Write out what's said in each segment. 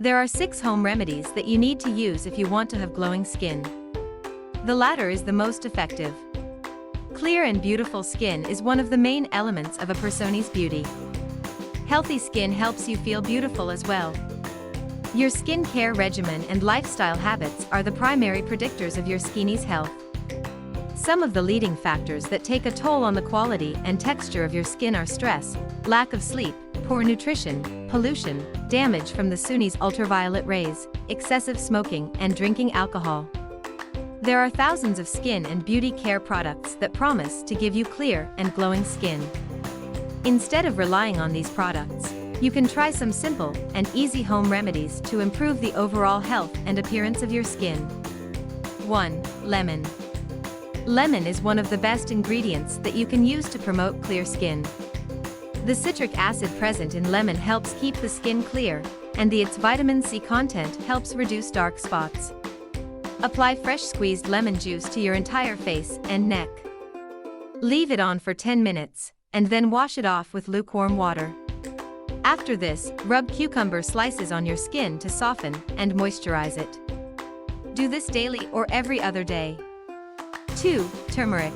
There are 6 home remedies that you need to use if you want to have glowing skin. The latter is the most effective. Clear and beautiful skin is one of the main elements of a person's beauty. Healthy skin helps you feel beautiful as well. Your skincare regimen and lifestyle habits are the primary predictors of your skin's health. Some of the leading factors that take a toll on the quality and texture of your skin are stress, lack of sleep, poor nutrition, pollution, damage from the sunís ultraviolet rays, excessive smoking, and drinking alcohol. There are thousands of skin and beauty care products that promise to give you clear and glowing skin. Instead of relying on these products, you can try some simple and easy home remedies to improve the overall health and appearance of your skin. 1. Lemon. Lemon is one of the best ingredients that you can use to promote clear skin. The citric acid present in lemon helps keep the skin clear, and its vitamin C content helps reduce dark spots. Apply fresh squeezed lemon juice to your entire face and neck. Leave it on for 10 minutes, and then wash it off with lukewarm water. After this, rub cucumber slices on your skin to soften and moisturize it. Do this daily or every other day. 2. Turmeric.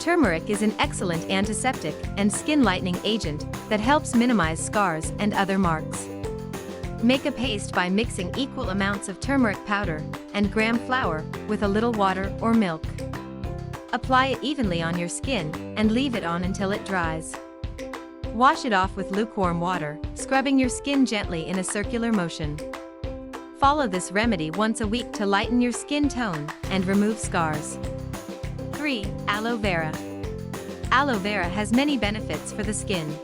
Turmeric is an excellent antiseptic and skin lightening agent that helps minimize scars and other marks. Make a paste by mixing equal amounts of turmeric powder and gram flour with a little water or milk. Apply it evenly on your skin and leave it on until it dries. Wash it off with lukewarm water, scrubbing your skin gently in a circular motion. Follow this remedy once a week to lighten your skin tone and remove scars. 3. Aloe Vera. Aloe Vera has many benefits for the skin.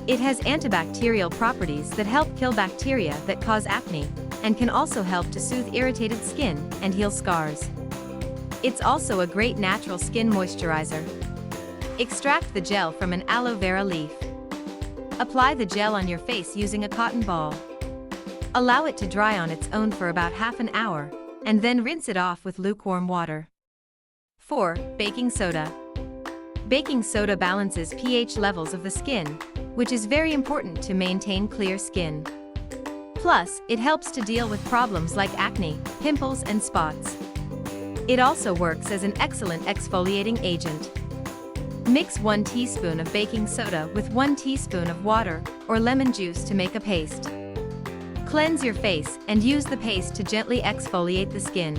It has antibacterial properties that help kill bacteria that cause acne, and can also help to soothe irritated skin and heal scars. It's also a great natural skin moisturizer. Extract the gel from an aloe vera leaf. Apply the gel on your face using a cotton ball. Allow it to dry on its own for about half an hour, and then rinse it off with lukewarm water. 4. Baking soda. Baking soda balances pH levels of the skin, which is very important to maintain clear skin. Plus, it helps to deal with problems like acne, pimples, and spots. It also works as an excellent exfoliating agent. Mix 1 teaspoon of baking soda with 1 teaspoon of water or lemon juice to make a paste. Cleanse your face and use the paste to gently exfoliate the skin.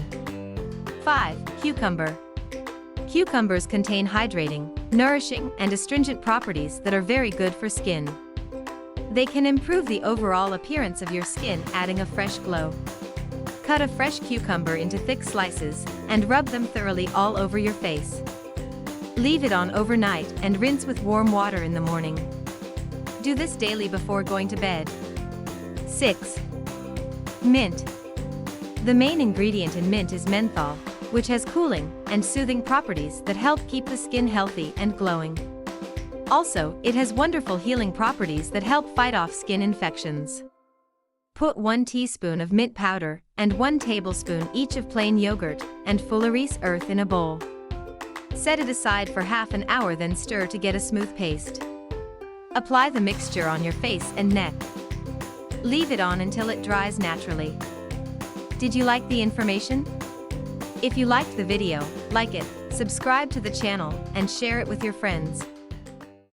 5. Cucumber. Cucumbers contain hydrating, nourishing, and astringent properties that are very good for skin. They can improve the overall appearance of your skin, adding a fresh glow. Cut a fresh cucumber into thick slices and rub them thoroughly all over your face. Leave it on overnight and rinse with warm water in the morning. Do this daily before going to bed. 6. Mint. The main ingredient in mint is menthol, which has cooling and soothing properties that help keep the skin healthy and glowing. Also, it has wonderful healing properties that help fight off skin infections. Put 1 teaspoon of mint powder and 1 tablespoon each of plain yogurt and fullerene earth in a bowl. Set it aside for half an hour, then stir to get a smooth paste. Apply the mixture on your face and neck. Leave it on until it dries naturally. Did you like the information? If you liked the video, like it, subscribe to the channel, and share it with your friends.